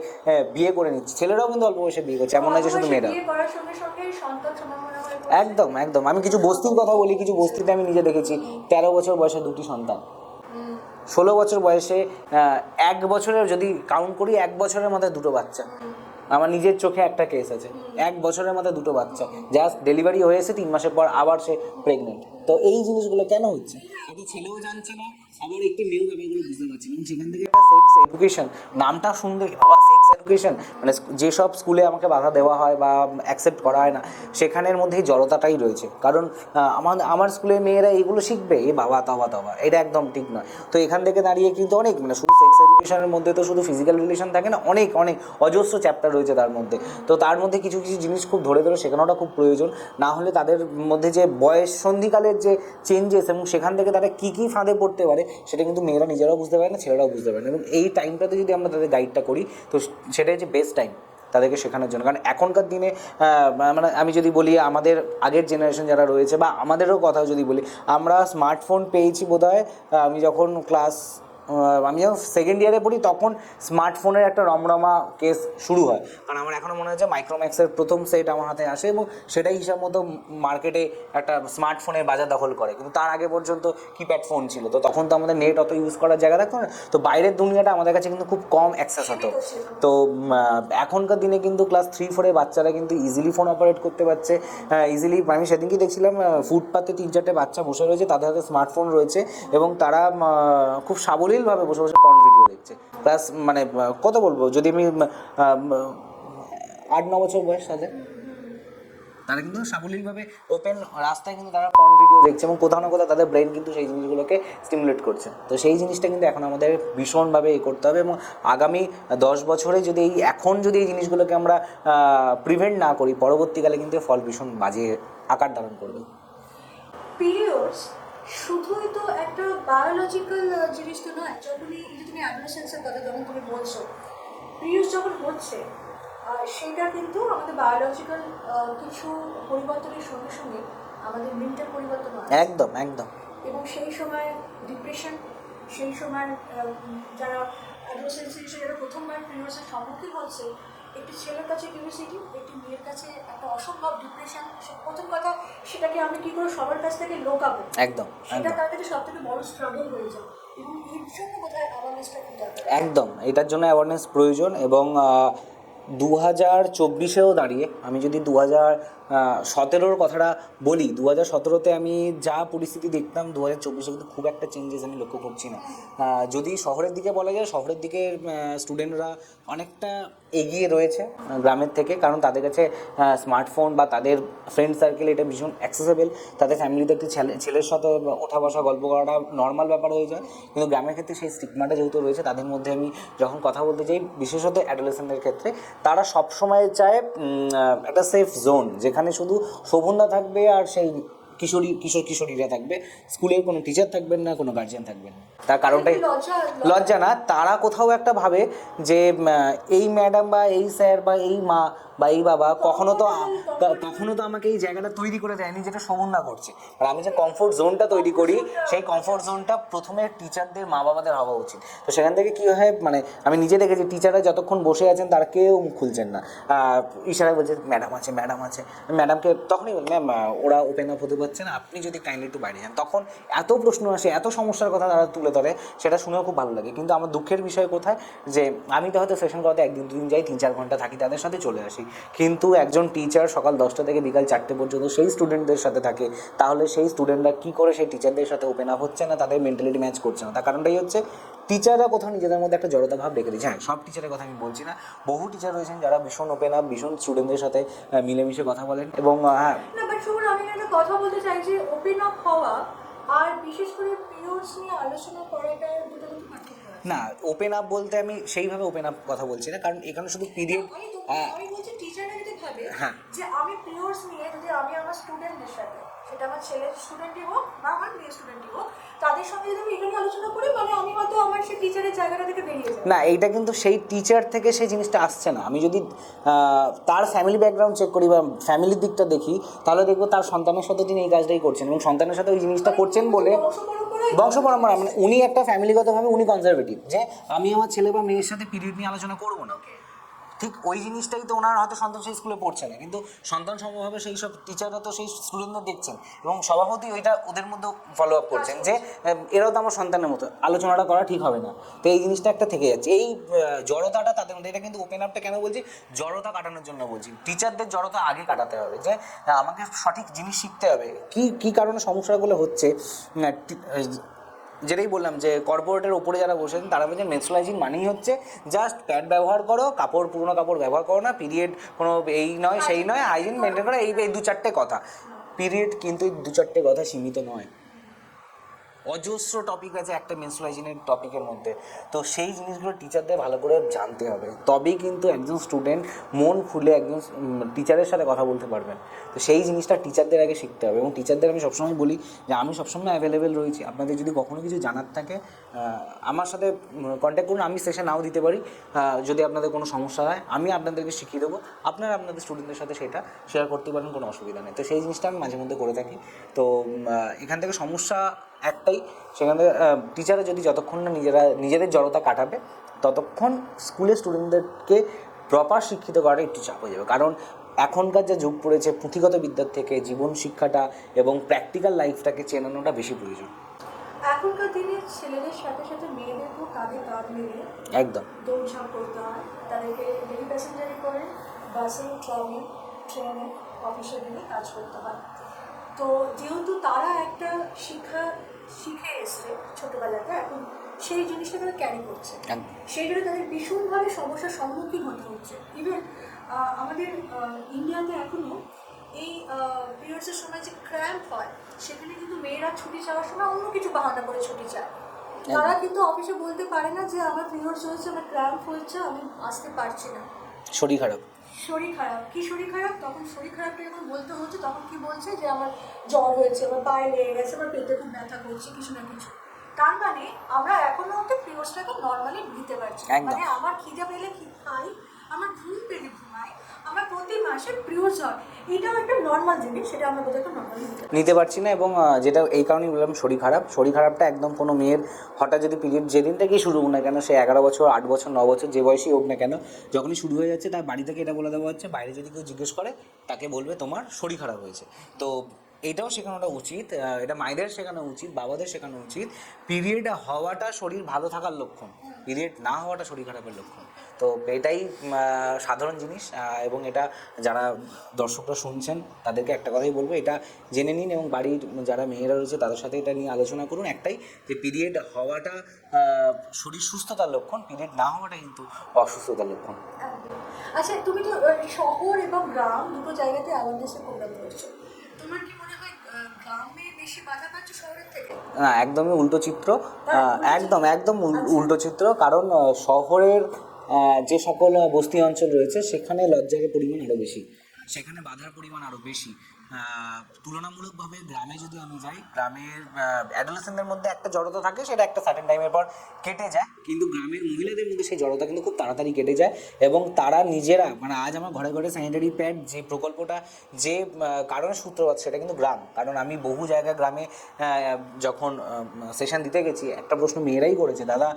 বিয়ে করে নিচ্ছে। ছেলেরাও কিন্তু অল্প বয়সে বিয়ে করছে, এমন নয় যে শুধু মেয়েরা। একদম একদম। আমি কিছু বস্তির কথা বলি, কিছু বস্তিতে আমি নিজে দেখেছি 13 বছর বয়সে 2টি সন্তান, 16 বছর বয়সে 1 বছরের, যদি কাউন্ট করি 1 বছরের মাথায় 2টো বাচ্চা। আমার নিজের চোখে একটা কেস আছে, 1 বছরের মাথায় 2টো বাচ্চা, জাস্ট ডেলিভারি হয়েছে 3 মাসের পর আবার সে প্রেগনেন্ট। তো এই জিনিসগুলো কেন হচ্ছে, একটা ছেলেও জানছে না, আবার একটি মেয়েও ব্যাপারগুলো বুঝতে পারছে না। সেখান থেকে একটা সেক্স এডুকেশন নামটা শুনলে বাবা, সেক্স এডুকেশন মানে যেসব স্কুলে আমাকে বাধা দেওয়া হয় বা অ্যাকসেপ্ট করা হয় না, সেখানের মধ্যেই জড়তাটাই রয়েছে। কারণ আমার স্কুলে মেয়েরা এইগুলো শিখবে, এ বাবা তবা তবা, এটা একদম ঠিক নয়। তো এখান থেকে দাঁড়িয়ে কিন্তু অনেক, মানে শুধু সেক্স এডুকেশনের মধ্যে তো শুধু ফিজিক্যাল রিলেশন থাকে না, অনেক অনেক অজস্র চ্যাপ্টার রয়েছে তার মধ্যে। তো তার মধ্যে কিছু কিছু জিনিস খুব ধরে ধরে শেখানোটা খুব প্রয়োজন, না হলে তাদের মধ্যে যে বয়স সন্ধিকালের যে চেঞ্জেস এবং সেখান থেকে তারা কী কী ফাঁদে পড়তে পারে, সেটা কিন্তু মেয়েরা নিজেরাও বুঝতে পারে না, ছেলেরাও বুঝতে পারে না। এবং এই টাইমটাতে যদি আমরা তাদের গাইডটা করি, তো সেটাই হচ্ছে বেস্ট টাইম তাদেরকে শেখানোর জন্য। কারণ এখনকার দিনে মানে আমি যদি বলি আমাদের আগের জেনারেশন যারা রয়েছে বা আমাদেরও কথা যদি বলি, আমরা স্মার্টফোন পেয়েছি বোধহয় আমি যখন আমি যখন সেকেন্ড ইয়ারে পড়ি, তখন স্মার্টফোনের একটা রমরমা কেস শুরু হয়। কারণ আমার এখনও মনে হচ্ছে মাইক্রোম্যাক্সের প্রথম সেট আমার হাতে আসে এবং সেটাই হিসাব মতো মার্কেটে একটা স্মার্টফোনের বাজার দখল করে। কিন্তু তার আগে পর্যন্ত কিপ্যাড ফোন ছিল, তো তখন তো আমাদের নেট অত ইউজ করার জায়গা থাকতো না, তো বাইরের দুনিয়াটা আমাদের কাছে কিন্তু খুব কম অ্যাক্সেস হতো। তো এখনকার দিনে কিন্তু ক্লাস 3-4 বাচ্চারা কিন্তু ইজিলি ফোন অপারেট করতে পারছে, ইজিলি। আমি সেদিনকে দেখছিলাম ফুটপাতে 3-4টে বাচ্চা বসে রয়েছে, তাদের হাতে স্মার্টফোন রয়েছে এবং তারা খুব সাবলীলভাবে বসে বসে পর্ন ভিডিও দেখছে। প্লাস মানে কত বলবো, যদি আমি 8-9 বছর বয়স, তারা কিন্তু সাবলীলভাবে ওপেন রাস্তায় কিন্তু তারা পর্ন ভিডিও দেখছে এবং কোথাও না কোথাও তাদের ব্রেন কিন্তু সেই জিনিসগুলোকে স্টিমুলেট করছে। তো সেই জিনিসটা কিন্তু এখন আমাদের ভীষণভাবে করতে হবে এবং আগামী 10 বছরে যদি এখন যদি এই জিনিসগুলোকে আমরা প্রিভেন্ট না করি, পরবর্তীকালে কিন্তু ফল ভীষণ বাজে আকার ধারণ করবে। পিরিয়ডস শুধুই তো একটা বায়োলজিক্যাল জিনিস তো নয়। যখনই তুমি অ্যাডোলেসেন্সের কথা যখন তুমি বলছো, পিরিয়ডস যখন হচ্ছে, সেটা কিন্তু আমাদের বায়োলজিক্যাল কিছু পরিবর্তনের সঙ্গে সঙ্গে আমাদের মেন্টাল পরিবর্তন হয় একদম একদম। এবং সেই সময় ডিপ্রেশন, সেই সময় যারা অ্যাডোলেসেন্সে যারা প্রথমবার পিরিয়ডসের সম্মুখীন হচ্ছে, একটি ছেলের কাছে কিউরিওসিটি, একটি মেয়ের কাছে একটা অসম্ভব ডিপ্রেশন। প্রথম কথা, সেটাকে আমি কী করে সবার কাছ থেকে লোকাবো, একদম সেটা একদম তার কাছে সব থেকে বড় স্ট্রাগল হয়ে যায়। এবং এর জন্য বোধহয় অ্যাওয়ারনেসটা খুব দরকার। একদম এটার জন্য অ্যাওয়ারনেস প্রয়োজন। এবং 2024-এও দাঁড়িয়ে আমি যদি 2017-র কথাটা বলি, 2017-তে আমি যা পরিস্থিতি দেখতাম, 2024-এ কিন্তু খুব একটা চেঞ্জেস আমি লক্ষ্য করছি না। যদি শহরের দিকে বলা যায়, শহরের দিকে স্টুডেন্টরা অনেকটা এগিয়ে রয়েছে গ্রামের থেকে, কারণ তাদের কাছে স্মার্টফোন বা তাদের ফ্রেন্ড সার্কেল এটা ভীষণ অ্যাক্সেসেবল। তাদের ফ্যামিলিতে একটি ছেলের সাথে ওঠা বসা গল্প করাটা নর্মাল ব্যাপার হয়ে যায়। কিন্তু গ্রামের ক্ষেত্রে সেই স্টিগমাটা যেহেতু রয়েছে, তাদের মধ্যে আমি যখন কথা বলতে চাই, বিশেষত অ্যাডোলেসেন্টের ক্ষেত্রে, তারা সবসময় চায় একটা সেফ জোন, যেখানে শুধু শোভনদা থাকবে আর সেই কিশোরীরা থাকবে, স্কুলের কোনো টিচার থাকবেন না, কোনো গার্জিয়ান থাকবেন না। তার কারণটাই লজ্জা না, তারা কোথাও একটা ভাবে যে এই ম্যাডাম বা এই স্যার বা এই মা বা এই বাবা কখনো তো আমাকে এই জায়গাটা তৈরি করে দেয়নি যেটা শোভনদা করছে। আর আমি যে কমফোর্ট জোনটা তৈরি করি, সেই কমফোর্ট জোনটা প্রথমে টিচারদের, মা বাবাদের হওয়া উচিত। তো সেখান থেকে কী হয়, মানে আমি নিজে দেখেছি টিচাররা যতক্ষণ বসে আছেন তারা কেউ মুখ খুলছেন না, ইশারায় বলছে ম্যাডাম আছে ম্যাডাম আছে। ম্যাডামকে তখনই বল, ম্যাম ওরা ওপেন আপ হতে পারছে না, আপনি যদি কাইন্ডলি একটু বাইরে যান। তখন এত প্রশ্ন আসে, এত সমস্যার কথা তারা তুলে ধরে, সেটা শুনেও খুব ভালো লাগে। কিন্তু আমার দুঃখের বিষয় কোথায়, যে আমি তো হয়তো সেশন করাতে 1-2 দিন যাই, 3-4 ঘন্টা থাকি, তাদের সাথে চলে আসি। কিন্তু একজন টিচার সকাল 10টা থেকে বিকাল 4টে পর্যন্ত সেই স্টুডেন্টদের সাথে থাকে, তাহলে সেই স্টুডেন্টরা কী করে সেই টিচারদের সাথে ওপেন আপ হচ্ছে না, তাদের মেন্টালিটি ম্যাচ করছে না? তার কারণটাই হচ্ছে টিচাররা কোথাও নিজেদের মধ্যে একটা জড়তা ভাব রেখে দিচ্ছে। হ্যাঁ, সব টিচারের কথা আমি বলছি না, বহু টিচার রয়েছেন যারা ভীষণ ওপেন আপ, ভীষণ স্টুডেন্টদের সাথে মিলেমিশে কথা বলেন। এবং হ্যাঁ না, বাট শুনুন, আমি একটা কথা বলতে চাই যে ওপেন আপ হওয়া আর বিশেষ করে পিরিয়ডস নিয়ে আলোচনা করাটা দুটো কিন্তু পার্থক্য আছে। না, ওপেন আপ বলতে আমি সেইভাবে ওপেন আপ কথা বলছি না, কারণ এখানে শুধু পিরিয়ড। আমি বলছি টিচাররা যদি ভাবে হ্যাঁ। যে আমি পিরিয়ডস নিয়ে যদি আমি আমার স্টুডেন্টদের সাথে, সেটা আমার ছেলের স্টুডেন্টই হোক বা আমার মেয়ের স্টুডেন্টই হোক, তাদের সঙ্গে যদি আমি এটা নিয়ে আলোচনা করি, মানে আমি হয়তো আমার সেই টিচারের জায়গাটা থেকে বেরিয়ে যাই। না, এইটা কিন্তু সেই টিচার থেকে সেই জিনিসটা আসছে না। আমি যদি তার ফ্যামিলি ব্যাকগ্রাউন্ড চেক করি বা ফ্যামিলির দিকটা দেখি, তাহলে দেখবো তার সন্তানের সাথে তিনি এই কাজটাই করছেন, এবং সন্তানের সাথে ওই জিনিসটা করছেন বলে বংশ পরম্পরা, মানে উনি একটা ফ্যামিলিগতভাবে উনি কনজারভেটিভ, যে আমি আমার ছেলে বা মেয়ের সাথে পিরিয়ড নিয়ে আলোচনা করবো না। ঠিক ওই জিনিসটাই তো ওনার হয়তো সন্তান সেই স্কুলে পড়ছে না, কিন্তু সন্তান সমভাবে সেই সব টিচাররা তো সেই স্টুডেন্টদের দেখছেন, এবং সভাপতি ওইটা ওদের মধ্যে ফলো আপ করছেন যে এরাও তো আমার সন্তানের মতো, আলোচনাটা করা ঠিক হবে না। তো এই জিনিসটা একটা থেকে যাচ্ছে, এই জড়তাটা তাদের মধ্যে। এটা কিন্তু ওপেন আপটা কেন বলছি, জড়তা কাটানোর জন্য বলছি। টিচারদের জড়তা আগে কাটাতে হবে, যে আমাকে সঠিক জিনিস শিখতে হবে, কী কারণে সমস্যাগুলো হচ্ছে। যেটাই বললাম, যে কর্পোরেটের ওপরে যারা বসেছেন তারা বলছেন মেনস্ট্রুয়াল মানেই হচ্ছে জাস্ট প্যাড ব্যবহার করো, পুরোনো কাপড় ব্যবহার করো না, পিরিয়ড কোনো এই নয় সেই নয়, হাইজিন মেনটেন করো, এই 2-4টে কথা। পিরিয়ড কিন্তু 2-4টে কথা সীমিত নয়, অজস্র টপিক আছে একটা মেনস্ট্রুয়াল টপিকের মধ্যে। তো সেই জিনিসগুলো টিচারদের ভালো করে জানতে হবে, তবেই কিন্তু একজন স্টুডেন্ট মন খুলে একজন টিচারের সাথে কথা বলতে পারবেন। তো সেই জিনিসটা টিচারদের আগে শিখতে হবে, এবং টিচারদের আমি সবসময় বলি যে আমি সবসময় অ্যাভেলেবেল রয়েছি, আপনাদের যদি কখনো কিছু জানার থাকে আমার সাথে কন্ট্যাক্ট করুন। আমি সেশন নাও দিতে পারি, যদি আপনাদের কোনো সমস্যা হয় আমি আপনাদেরকে শিখিয়ে দেবো, আপনারা আপনাদের স্টুডেন্টদের সাথে সেটা শেয়ার করতে পারেন, কোনো অসুবিধা নেই। তো সেই জিনিসটা আমি মাঝে মধ্যে করে থাকি। তো এখান থেকে সমস্যা একটাই, সেখান থেকে টিচাররা যদি যতক্ষণ না নিজেদের জড়তা কাটাবে, ততক্ষণ স্কুলের স্টুডেন্টদেরকে প্রপার শিক্ষিত করাটা একটু চাপ হয়ে যাবে। কারণ এখনকার যে যুগ পড়েছে, পুঁথিগত বিদ্যার থেকে জীবন শিক্ষাটা এবং প্র্যাকটিক্যাল লাইফটাকে চেনানোটা বেশি প্রয়োজন। এখনকার দিনে ছেলেদের সাথে সাথে মেয়েদেরকেও কাঁধে কাঁধ মিলিয়ে একদম দৌড়ঝাঁপ করতে হয়। তাদেরকে ডেলি প্যাসেঞ্জারি করে বাসে, ট্রেনে, অফিসে গিয়ে কাজ করতে হয়। তো যেহেতু তারা একটা শিখে এসছে ছোটোবেলাতে, এখন সেই জিনিসটা তারা ক্যারি করছে, সেই জন্য তাদের ভীষণভাবে সমস্যার সম্মুখীন হতে হচ্ছে। ইভেন আমাদের ইন্ডিয়াতে এখনও এই পিরিয়ডসের সময় যে ক্র্যাম্প হয়, সেখানে কিন্তু মেয়েরা ছুটি চাওয়ার সময় অন্য কিছু বাহানা করে ছুটি চায়। তারা কিন্তু অফিসে বলতে পারে না যে আমার পিরিয়ডস হয়েছে, আমার ক্র্যাম্প হয়েছে, আমি আসতে পারছি না, শরীর খারাপ। কি শরীর খারাপ? তখন শরীর খারাপটা যখন বলতে হচ্ছে, তখন কি বলছে যে আমার জ্বর হয়েছে, আমার পায়ে লেগে গেছে, আমার পেটে খুব ব্যথা করছে, কিছু না কিছু। তার মানে আমরা এখনো অব্দি পিরিয়ডসটাকে নর্মালি নিতে পারছি। মানে আমার খিদে পেলে খাই, আমার ঘুম পেলে ঘুমাই, আমার প্রতি মাসে পিরিয়ডস হয়, এটাও একটা নর্মাল জিনিস, সেটা আমরা বোধহয় একটা নর্মালি নিতে পারছি না। এবং যেটা এই কারণেই বললাম শরীর খারাপটা একদম কোনো মেয়ের হঠাৎ যদি পিরিয়ড যেদিন থেকেই শুরু হোক না কেন, সে 11 বছর 8 বছর 9 বছর যে বয়সই হোক না কেন, যখনই শুরু হয়ে যাচ্ছে তার বাড়ি থেকে এটা বলে দেওয়া হচ্ছে, বাইরে যদি কেউ জিজ্ঞেস করে তাকে বলবে তোমার শরীর খারাপ হয়েছে। তো এটাও শেখানোটা উচিত, এটা মায়েদের শেখানো উচিত, বাবাদের শেখানো উচিত। পিরিয়ড হওয়াটা শরীর ভালো থাকার লক্ষণ, পিরিয়ড না হওয়াটা শরীর খারাপের লক্ষণ। তো এটাই সাধারণ জিনিস, এবং এটা যারা দর্শকরা শুনছেন তাদেরকে একটা কথাই বলবো, এটা জেনে নিন এবং বাড়ির যারা মেয়েরা রয়েছে তাদের সাথে এটা নিয়ে আলোচনা করুন। একটাই যে পিরিয়ড হওয়াটা শরীর সুস্থতার লক্ষণ, পিরিয়ড না হওয়াটা কিন্তু অসুস্থতার লক্ষণ। আচ্ছা, তুমি তো শহর এবং গ্রাম দুটো জায়গাতে অ্যাওয়ারনেসের প্রোগ্রাম করছো, তোমার কি মনে হয় গ্রামে বেশি বাধা পাচ্ছ শহরের থেকে? না, একদমই উল্টো চিত্র, একদম উল্টো চিত্র। কারণ শহরের যে সকল বস্তি অঞ্চল রয়েছে সেখানে লজ্জার পরিমাণ আরও বেশি, সেখানে বাধার পরিমাণ আরও বেশি। তুলনামূলকভাবে গ্রামে যদি আমি যাই, গ্রামের অ্যাডোলেসেন্টদের মধ্যে একটা জড়তা থাকে, সেটা একটা সার্টেন টাইমের পর কেটে যায়, কিন্তু গ্রামের মহিলাদের মধ্যে সেই জড়তা কিন্তু খুব তাড়াতাড়ি কেটে যায়। এবং তারা নিজেরা, মানে আজ আমার ঘরে ঘরে স্যানিটারি প্যাড যে প্রকল্পটা যে কারণে সূত্রপাত, সেটা কিন্তু গ্রাম। কারণ আমি বহু জায়গায় গ্রামে যখন সেশন দিতে গেছি, একটা প্রশ্ন মেয়েরাই করেছে, দাদা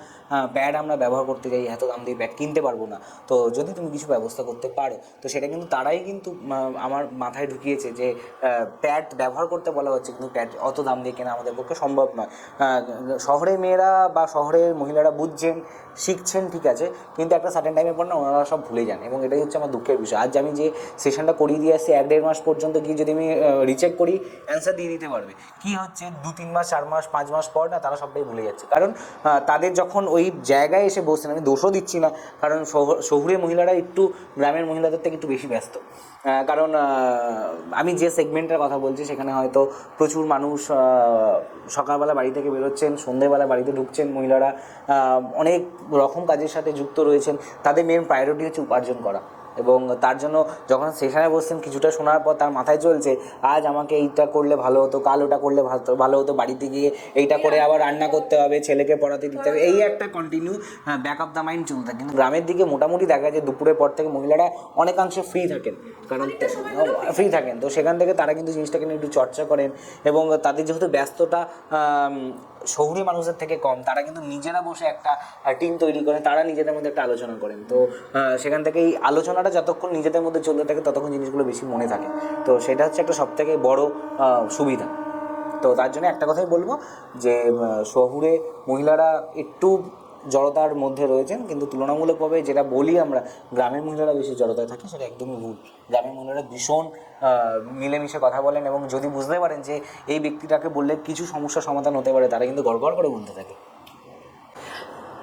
প্যাড আমরা ব্যবহার করতে যাই, এত দাম দিয়ে প্যাড কিনতে পারবো না, তো যদি তুমি কিছু ব্যবস্থা করতে পারো। তো সেটা কিন্তু তারাই কিন্তু আমার মাথায় ঢুকিয়েছে যে প্যাড ব্যবহার করতে বলা হচ্ছে, কিন্তু প্যাড অত দাম দিয়ে কেনা আমাদের পক্ষে সম্ভব নয়। শহরের মেয়েরা বা শহরের মহিলারা বুঝছেন, শিখছেন, ঠিক আছে, কিন্তু একটা সার্টেন টাইমের পর না ওনারা সব ভুলে যান, এবং এটাই হচ্ছে আমার দুঃখের বিষয়। আজ আমি যে সেশনটা করিয়ে দিয়ে আসছি 1-1.5 মাস পর্যন্ত গিয়ে যদি আমি রিচেক করি, অ্যান্সার দিয়ে দিতে পারবে কী হচ্ছে 2-3 মাস 4 মাস 5 মাস পর না তারা সবটাই ভুলে যাচ্ছে। কারণ তাদের যখন ওই জায়গায় এসে বসছেন, আমি দোষও দিচ্ছি না, কারণ শহুরে মহিলারা একটু গ্রামের মহিলাদের থেকে একটু বেশি ব্যস্ত। কারণ আমি যে সেগমেন্টের কথা বলছি সেখানে হয়তো প্রচুর মানুষ সকালবেলা বাড়ি থেকে বেরোচ্ছেন, সন্ধ্যেবেলা বাড়িতে ঢুকছেন, মহিলারা অনেক রকম কাজের সাথে যুক্ত রয়েছেন, তাদের মেন প্রায়োরিটি হচ্ছে উপার্জন করা। এবং তার জন্য যখন সেখানে বসছেন, কিছুটা শোনার পর তার মাথায় চলছে আজ আমাকে এইটা করলে ভালো হতো, কাল ওটা করলে ভালো হতো, বাড়িতে গিয়ে এইটা করে আবার রান্না করতে হবে, ছেলেকে পড়াতে দিতে হবে, এই একটা continue back of the mind চলতে থাকে। কিন্তু গ্রামের দিকে মোটামুটি দেখা যায় দুপুরের পর থেকে মহিলারা অনেকাংশে ফ্রি থাকেন, কারণ ফ্রি থাকেন, তো সেখান থেকে তারা কিন্তু জিনিসটাকে নিয়ে একটু চর্চা করেন। এবং তাদের যেহেতু ব্যস্ততা শহুরে মানুষদের থেকে কম, তারা কিন্তু নিজেরা বসে একটা টিম তৈরি করেন, তারা নিজেদের মধ্যে একটা আলোচনা করেন। তো সেখান থেকে এই আলোচনাটা যতক্ষণ নিজেদের মধ্যে চলতে থাকে ততক্ষণ জিনিসগুলো বেশি মনে থাকে। তো সেটা হচ্ছে একটা সবথেকে বড় সুবিধা। তো তার জন্য একটা কথাই বলবো যে শহুরে মহিলারা একটু জড়তার মধ্যে রয়েছেন, কিন্তু তুলনামূলকভাবে যেটা বলি আমরা গ্রামের মহিলারা বেশি জড়তায় থাকে, সেটা একদমই ভুল। গ্রামের মহিলারা ভীষণ মিলেমিশে কথা বলেন, এবং যদি বুঝতে পারেন যে এই ব্যক্তিটাকে বললে কিছু সমস্যার সমাধান হতে পারে, তারা কিন্তু গড়গড় করে বলতে থাকে।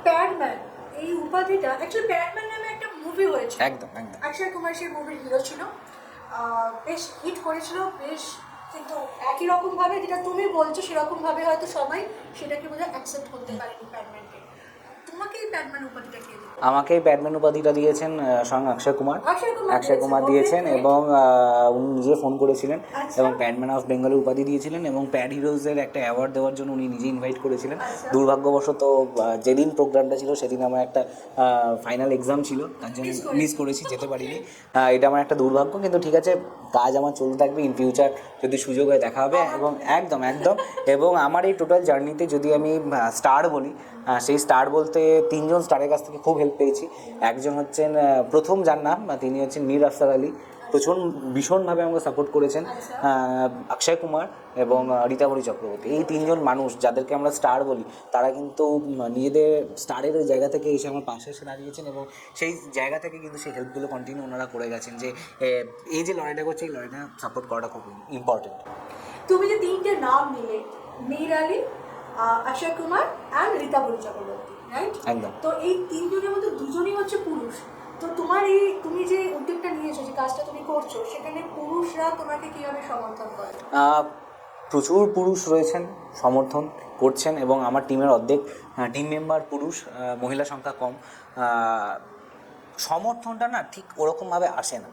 প্যাডম্যান, এই উপাধিটা অ্যাকচুয়ালি প্যাডম্যান নামে একটা মুভি হয়েছে, একদম একদম অক্ষয় কুমার সেই মুভির হিরো ছিল, বেশ হিট করেছিল, বেশ, কিন্তু একই রকমভাবে যেটা তুমি বলছো সেরকমভাবে হয়তো সবাই সেটাকে বোধহয় অ্যাকসেপ্ট করতে পারেনি প্যাডম্যানকে। তোমাকে এই প্যাডম্যান উপাধিটা কে দিল? আমাকে এই প্যাডম্যান উপাধিটা দিয়েছেন স্বয়ং অক্ষয় কুমার দিয়েছেন, এবং উনি নিজে ফোন করেছিলেন এবং প্যাডম্যান অফ বেঙ্গলের উপাধি দিয়েছিলেন, এবং প্যাড হিরোজের একটা অ্যাওয়ার্ড দেওয়ার জন্য উনি নিজে ইনভাইট করেছিলেন। দুর্ভাগ্যবশত যেদিন প্রোগ্রামটা ছিল সেদিন আমার একটা ফাইনাল এক্সাম ছিল, তার জন্য মিস করেছি, যেতে পারিনি। এটা আমার একটা দুর্ভাগ্য, কিন্তু ঠিক আছে, কাজ আমার চলতে থাকবে, ইন ফিউচার যদি সুযোগ হয় দেখা হবে। এবং একদম এবং আমার এই টোটাল জার্নিতে যদি আমি স্টার বলি, সেই স্টার বলতে 3 জন স্টারের কাছ থেকে খুব হেল্প পেয়েছি। একজন হচ্ছেন প্রথম যার নাম, তিনি হচ্ছেন মীর আফসার আলী, ভীষণভাবে আমাকে সাপোর্ট করেছেন। অক্ষয় কুমার এবং রীতাভরি চক্রবর্তী, এই 3 জন মানুষ যাদেরকে আমরা স্টার বলি, তারা কিন্তু নিজেদের স্টারের ওই জায়গা থেকে এসে আমার পাশে এসে দাঁড়িয়েছেন, এবং সেই জায়গা থেকে কিন্তু সেই হেল্পগুলো কন্টিনিউ ওনারা করে গেছেন, যে এই যে লড়াইটা করছে এই লড়াইটা সাপোর্ট করাটা খুব ইম্পর্টেন্ট। তুমি যে 3টে নাম নিলে, মীর আলী, অক্ষয় কুমার অ্যান্ড রীতাভরি চক্রবর্তী, রাইট? একদম। তো এই 3 জনের মধ্যে 2 জনই হচ্ছে পুরুষ। তো তুমি যে উদ্যোগটা নিয়েছো, যে কাজটা তুমি করছো, সেখানে পুরুষরা তোমাকে কিভাবে সমর্থন করে? প্রচুর পুরুষ রয়েছেন, সমর্থন করছেন, এবং আমার টিমের অর্ধেক টিম মেম্বার পুরুষ, মহিলা সংখ্যা কম। সমর্থনটা না ঠিক ওরকমভাবে আসে না।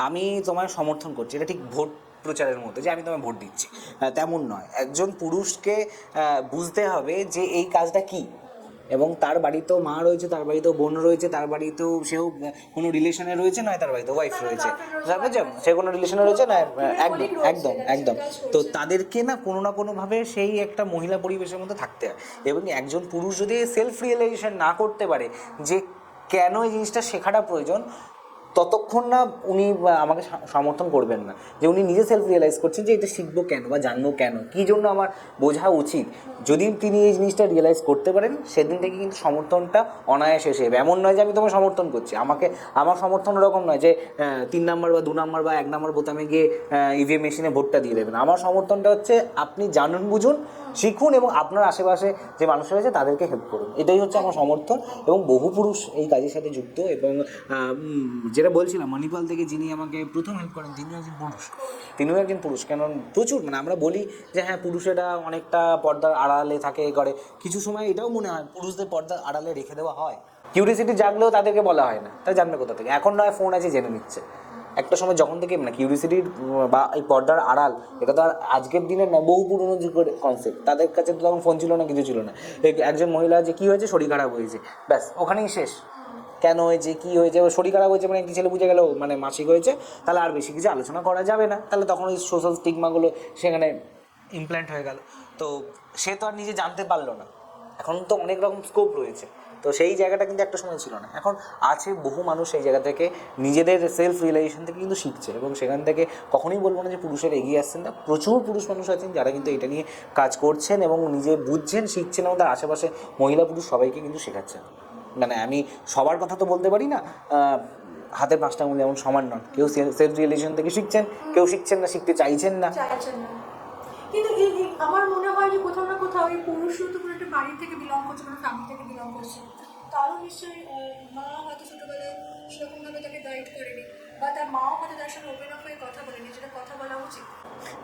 আমি তোমায় সমর্থন করছি, এটা ঠিক ভোট প্রচারের মতো যে আমি তোমায় ভোট দিচ্ছি, তেমন নয়। একজন পুরুষকে বুঝতে হবে যে এই কাজটা কী, এবং তার বাড়িতেও মা রয়েছে, তার বাড়িতেও বোন রয়েছে, তার বাড়িতেও সেও কোনো রিলেশনে রয়েছে, নয় তার বাড়িতে ওয়াইফ রয়েছে, তারপর যে সে কোনো রিলেশনে রয়েছে না, একদম একদম একদম। তো তাদেরকে না কোনো না কোনোভাবে সেই একটা মহিলা পরিবেশের মধ্যে থাকতে হয়। এবং একজন পুরুষ যদি সেলফ রিয়েলাইজেশন না করতে পারে যে কেন এই জিনিসটা শেখাটা প্রয়োজন, ততক্ষণ না উনি আমাকে সমর্থন করবেন না। যে উনি নিজে সেলফ রিয়েলাইজ করছেন যে এটা শিখবো কেন বা জানবো কেন, কী জন্য আমার বোঝা উচিত। যদি তিনি এই জিনিসটা রিয়েলাইজ করতে পারেন, সেদিন থেকে কিন্তু সমর্থনটা অনায়াসে এসে যাবে। এমন নয় যে আমি তোমার সমর্থন করছি, আমার সমর্থন ওরকম নয় যে 3 নাম্বার বা 2 নাম্বার বা 1 নাম্বার বোতামে গিয়ে ইভিএম মেশিনে ভোটটা দিয়ে দেবেন। আমার সমর্থনটা হচ্ছে আপনি জানুন, বুঝুন, শিখুন এবং আপনার আশেপাশে যে মানুষ রয়েছে তাদেরকে হেল্প করুন। এটাই হচ্ছে আমার সমর্থন। এবং বহু পুরুষ এই কাজের সাথে যুক্ত। এবং যেটা বলছিলাম, মণিপাল থেকে যিনি আমাকে প্রথম হেল্প করেন, তিনিও একজন পুরুষ। কেন প্রচুর মানে আমরা বলি যে হ্যাঁ পুরুষেরা অনেকটা পর্দার আড়ালে থাকে, এ করে, কিছু সময় এটাও মনে হয় পুরুষদের পর্দার আড়ালে রেখে দেওয়া হয়। কিউরিসিটি জাগলেও তাদেরকে বলা হয় না, তাই জানবে কোথা থেকে। এখন নয় ফোন আছে জেনে নিচ্ছে, একটা সময় যখন থেকে মানে কিউরিসিটির বা এই পর্দার আড়াল, এটা তো আর আজকের দিনের না, বহু পুরনো যুগের কনসেপ্ট। তাদের কাছে তো তখন ফোন ছিল না, কিছু ছিল না। একজন মহিলা যে কী হয়েছে, শরীর খারাপ হয়েছে, ব্যাস ওখানেই শেষ। কেন হয়েছে, কী হয়েছে, শরীর খারাপ হয়েছে মানে একটি ছেলে বুঝে গেল মানে মাসিক হয়েছে, তাহলে আর বেশি কিছু আলোচনা করা যাবে না। তাহলে তখন ওই সোশ্যাল স্টিগমাগুলো সেখানে ইমপ্ল্যান্ট হয়ে গেল। তো সে তো আর নিজে জানতে পারলো না। এখন তো অনেক রকম স্কোপ রয়েছে। তো সেই জায়গাটা কিন্তু একটা সময় ছিল না, এখন আছে। বহু মানুষ সেই জায়গা থেকে নিজেদের সেলফ রিয়েলাইজেশন থেকে কিন্তু শিখছে। এবং সেখান থেকে কখনোই বলবো না যে পুরুষের এগিয়ে আসছেন না। প্রচুর পুরুষ মানুষ আছেন যারা কিন্তু এটা নিয়ে কাজ করছেন এবং নিজে বুঝছেন, শিখছেন এবং তার আশেপাশে মহিলা পুরুষ সবাইকে কিন্তু শেখাচ্ছেন। মানে আমি সবার কথা তো বলতে পারি না, হাতের 5টা আঙুল যেমন সমান নন। কেউ সেলফ রিয়েলাইজেশন থেকে শিখছেন, কেউ শিখছেন না, শিখতে চাইছেন না। কিন্তু আমার মনে হয় যে কোথাও না কোথাও এই পুরুষও তো কোনো একটা বাড়ি থেকে বিলং করছে, কোনো ফ্যামিলি থেকে বিলং করছে। তারও নিশ্চয়ই মা হয়তো ছোটোবেলায় সেরকমভাবে তাকে গাইড করেনি, বা তার মাও হয়তো তার সঙ্গে ওপেন আপ হয়ে কথা বলেনি, যেটা কথা বলা উচিত।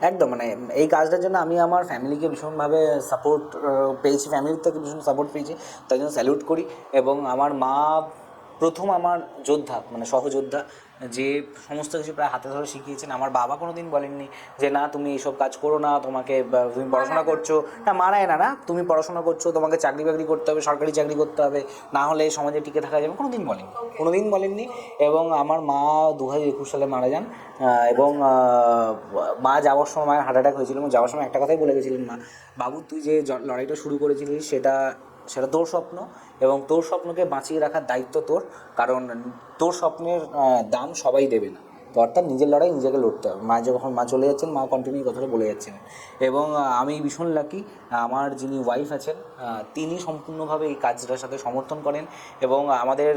একদম মানে এই কাজটার জন্য আমি আমার ফ্যামিলিকে ভীষণভাবে সাপোর্ট পেয়েছি, ফ্যামিলির থেকে ভীষণ সাপোর্ট পেয়েছি, তাই জন্য স্যালুট করি। এবং আমার মা প্রথম আমার যোদ্ধা, মানে সহযোদ্ধা, যে সমস্ত কিছু প্রায় হাতে ধরে শিখিয়েছেন। আমার বাবা কোনো দিন বলেননি যে না তুমি এইসব কাজ করো না, তুমি পড়াশোনা করছো না, মানায় না, তুমি পড়াশোনা করছো, তোমাকে চাকরি বাকরি করতে হবে, সরকারি চাকরি করতে হবে, না হলে সমাজে টিকে থাকা যাবে, কোনো দিন বলেননি। এবং আমার মা 2021 সালে মারা যান। এবং মা যাওয়ার সময় মায়ের হার্ট অ্যাটাক হয়েছিল, এবং যাওয়ার সময় একটা কথাই বলে গেছিলেন মা, বাবু তুই যে লড়াইটা শুরু করেছিলিস সেটা তোর স্বপ্ন, এবং তোর স্বপ্নকে বাঁচিয়ে রাখার দায়িত্ব তোর, কারণ তোর স্বপ্নের দাম সবাই দেবে না। তো অর্থাৎ নিজের লড়াই নিজেকে লড়তে হবে। মা চলে যাচ্ছেন, মা কন্টিনিউ কথাটা বলে যাচ্ছেন। এবং আমি ভীষণ লাকি, আমার যিনি ওয়াইফ আছেন তিনি সম্পূর্ণভাবে এই কাজটার সাথে সমর্থন করেন। এবং আমাদের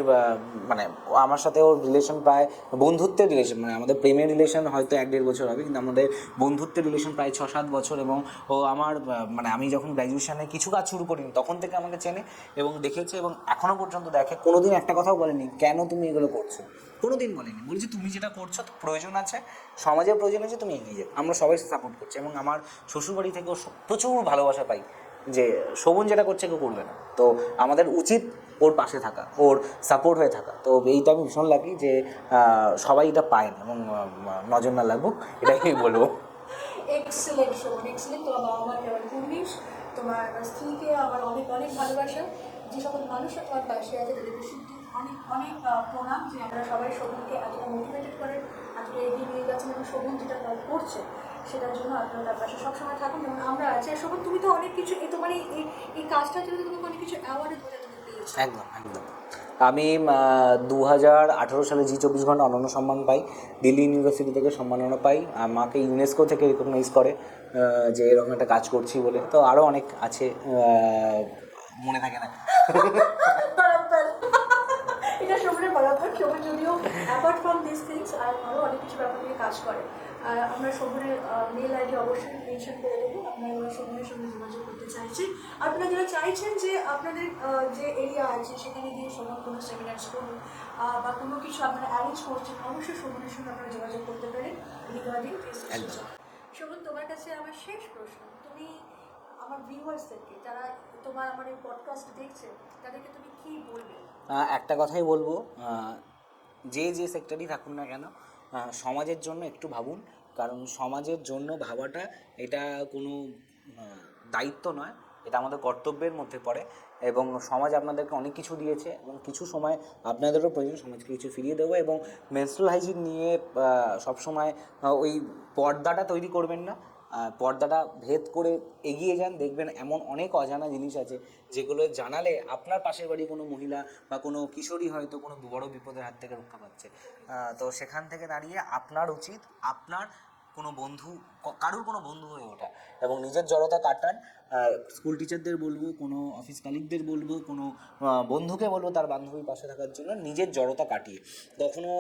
মানে আমার সাথে ওর রিলেশন প্রায় বন্ধুত্বের রিলেশন, মানে আমাদের প্রেমের রিলেশন হয়তো 1-1.5 বছর হবে, কিন্তু আমাদের বন্ধুত্বের রিলেশন প্রায় 6-7 বছর। এবং ও আমার মানে আমি যখন গ্র্যাজুয়েশনে কিছু কাজ শুরু করিনি তখন থেকে আমাকে চেনে এবং দেখেছে, এবং এখনও পর্যন্ত দেখে। কোনোদিন একটা কথাও বলেনি কেন তুমি এগুলো করছো, কোনো দিন বলেনি। বলছি তুমি যেটা করছো প্রয়োজন আছে, সমাজের প্রয়োজন আছে, তুমি এগিয়ে যাও, আমরা সবাই সাপোর্ট করছি। এবং আমার শ্বশুরবাড়ি থেকেও প্রচুর ভালোবাসা পাই যে শোভন যেটা করছে কেউ করবে না, তো আমাদের উচিত ওর পাশে থাকা, ওর সাপোর্ট হয়ে থাকা। তো এইটা আমি ভীষণ লাগি যে সবাই এটা পায় না, এবং নজর না লাগুক, এটাই আমি বলবো। Excellent Shobhan, excellent. তোমার বাবা মাকে আমার কুর্নিশ, তোমার স্ত্রীকে আমার অনেক অনেক ভালোবাসা। যে সকল মানুষরা তোমার পাশে আছে তাদেরকে সত্যি অনেক অনেক প্রণাম যে আমরা সবাই শোভনকে এতটা মোটিভেটেড করেন, এতটা এগিয়ে নিয়ে যাচ্ছেন, এবং শোভন যেটা করছে সেটার জন্য আপনারা তার পাশে সবসময় থাকুন, এবং আমরা আছি। আর শোভন তুমি তো অনেক কিছু তোমার এই কাজটার জন্য তোমাকে অনেক কিছু অ্যাওয়ার্ডে তুমি পেয়েছো। একদম একদম। আমি 2018 সালে জি24 ঘন্টা অনন্য সম্মান পাই, দিল্লি ইউনিভার্সিটি থেকে সম্মাননা পাই, আমাকে ইউনেস্কো থেকে রিকগনাইজ করে যে এরকম একটা কাজ করছি বলে। তো আরও অনেক আছে, মনে থাকে না। এটা শোভনের বরাবর। শোভন যদিও অ্যাপার্ট ফ্রম দিস থিংস আরও অনেক কিছু ব্যাপার নিয়ে কাজ করে। আর আমরা শোভনের মেল আইডি অবশ্যই মেনশন করে দেবো। আপনারা শোভনের সঙ্গে যোগাযোগ করতে চাইছেন, আপনারা যারা চাইছেন যে আপনাদের যে এরিয়া আছে সেখানে গিয়ে শোভন কোনো সেমিনার্স করুন বা কোনো কিছু আপনারা অ্যারেঞ্জ করছেন, অবশ্যই শোভনের সঙ্গে আপনারা যোগাযোগ করতে পারেন রিগার্ডিং দিস। শোভন, তোমার কাছে আমার শেষ প্রশ্ন, তুমি আমার ভিউয়ার্সদেরকে যারা তোমার আমার এই পডকাস্ট দেখছে তাদেরকে তুমি কী বলবে? একটা কথাই বলবো, যে সেক্টরই থাকুন না কেন, সমাজের জন্য একটু ভাবুন। কারণ সমাজের জন্য ভাবাটা এটা কোনো দায়িত্ব নয়, এটা আমাদের কর্তব্যের মধ্যে পড়ে। এবং সমাজ আপনাদেরকে অনেক কিছু দিয়েছে এবং কিছু সময় আপনাদেরও প্রয়োজন সমাজকে কিছু ফিরিয়ে দেবো। এবং মেনস্ট্রুয়াল হাইজিন নিয়ে সবসময় ওই পর্দাটা তৈরি করবেন না, পর্দাটা ভেদ করে এগিয়ে যান, দেখবেন এমন অনেক অজানা জিনিস আছে যেগুলো জানালে আপনার পাশের বাড়ি কোনো মহিলা বা কোনো কিশোরী হয়তো কোনো বড় বিপদের হাত থেকে রক্ষা পাচ্ছে। তো সেখান থেকে দাঁড়িয়ে আপনার উচিত আপনার কোনো বন্ধু, কারুর কোনো বন্ধু হয়ে ওঠা এবং নিজের জড়তা কাটান। স্কুল টিচারদের বলবো, কোনো অফিস কালিগদের বলবো, কোনো বন্ধুকে বলবো তার বান্ধবীর পাশে থাকার জন্য নিজের জড়তা কাটিয়ে। কখনো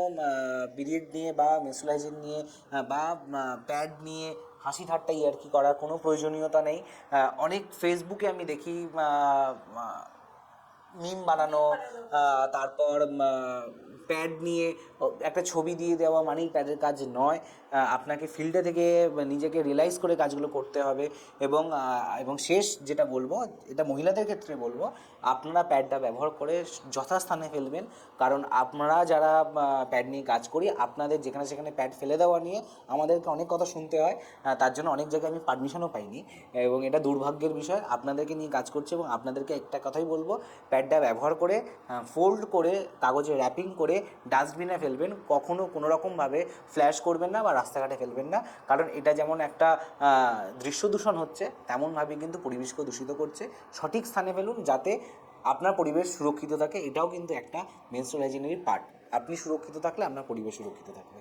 পিরিয়ড নিয়ে বা মেনস্ট্রুয়াল নিয়ে বা প্যাড নিয়ে হাসি ঠাট্টা ইয়ার্কি করার কোনো প্রয়োজনীয়তা নেই। অনেক ফেসবুকে আমি দেখি মিম বানানো, তারপর প্যাড নিয়ে একটা ছবি দিয়ে দেওয়া মানেই প্যাডের কাজ নয়। আপনাকে ফিল্ডে থেকে নিজেকে রিয়েলাইজ করে কাজগুলো করতে হবে। এবং শেষ যেটা বলবো, এটা মহিলাদের ক্ষেত্রে বলবো, আপনারা প্যাডটা ব্যবহার করে যথাস্থানে ফেলবেন। কারণ আপনারা যারা প্যাড নিয়ে কাজ করি, আপনাদের যেখানে সেখানে প্যাড ফেলে দেওয়া নিয়ে আমাদেরকে অনেক কথা শুনতে হয়। তার জন্য অনেক জায়গায় আমি পারমিশনও পাইনি এবং এটা দুর্ভাগ্যের বিষয়। আপনাদেরকে নিয়ে কাজ করছি এবং আপনাদেরকে একটা কথাই বলবো, প্যাডটা ব্যবহার করে ফোল্ড করে কাগজে র্যাপিং করে ডাস্টবিনে ফেলবেন। কখনও কোনো রকমভাবে ফ্ল্যাশ করবেন না বা রাস্তাঘাটে ফেলবেন না, কারণ এটা যেমন একটা দৃশ্য দূষণ হচ্ছে, তেমনভাবে কিন্তু পরিবেশকেও দূষিত করছে। সঠিক স্থানে ফেলুন যাতে আপনার পরিবেশ সুরক্ষিত থাকে। এটাও কিন্তু একটা মেনস্ট্রুয়াল হাইজিনেরই পার্ট। আপনি সুরক্ষিত থাকলে আপনার পরিবেশ সুরক্ষিত থাকবে।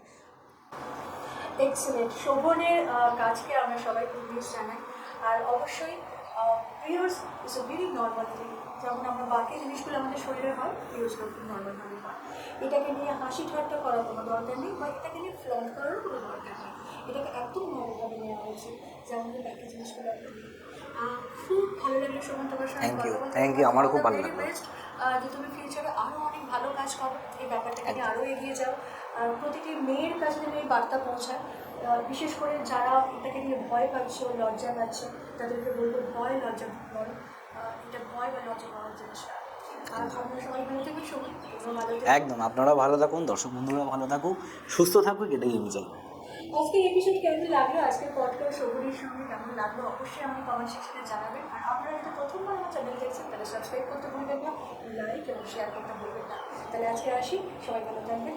এক্সেলেন্ট। শোভনের কাজকে আমরা সবাই খুব মিস জানাই। আর অবশ্যই periods is a very normal thing. যেমন আমরা বাকি জিনিসগুলো আমাদের শরীরে হয়, পিরিয়ডসগুলো খুব নর্মালভাবে হয়। এটাকে নিয়ে হাসি ঠাট্টা করার কোনো দরকার নেই বা এটাকে নিয়ে ফ্লন্ট করারও কোনো দরকার নেই। এটাকে একদম নর্মালভাবে নেওয়া উচিত, যেমন বাকি জিনিসগুলো আমরা নিই। খুব ভালো লাগলো শোভন তোমার সঙ্গে থ্যাংক ইউ, কথা বলতে। থ্যাংক ইউ, আমারও খুব ভালো ভেরি লাগলো। বেস্ট যে তুমি ফিউচারে আরও অনেক ভালো কাজ করো, এই ব্যাপারটাকে নিয়ে আরও এগিয়ে যাও। প্রতিটি মেয়ের কাছে যেন এই বার্তা পৌঁছায়। বিশেষ করে যারা এটাকে নিয়ে ভয় পাচ্ছ, লজ্জা পাচ্ছ, তাদেরকে বলবো ভয় লজ্জা বলো, এটা ভয় বা লজ্জা পাওয়ার জিনিস না। আর আপনারা সবাই ভালো থাকবেন, শোভন তোমরা ভালো থাকো। একদম, আপনারাও ভালো থাকুন, দর্শক বন্ধুরাও ভালো থাকুক, সুস্থ থাকুক, এটাই আমি চাই। আজকের এপিসোড কেমন লাগলো, আজকের পডকাস্ট শোভনের সঙ্গে কেমন লাগলো, অবশ্যই আমাকে কমেন্ট সেকশনে জানাবেন। আর আপনারা যদি প্রথমবার আমার চ্যানেল দেখছেন তাহলে সাবস্ক্রাইব করতে ভুলবেন না, লাইক এবং শেয়ার করতে ভুলবেন না। তাহলে আজকে আসি, সবাই ভালো থাকবেন।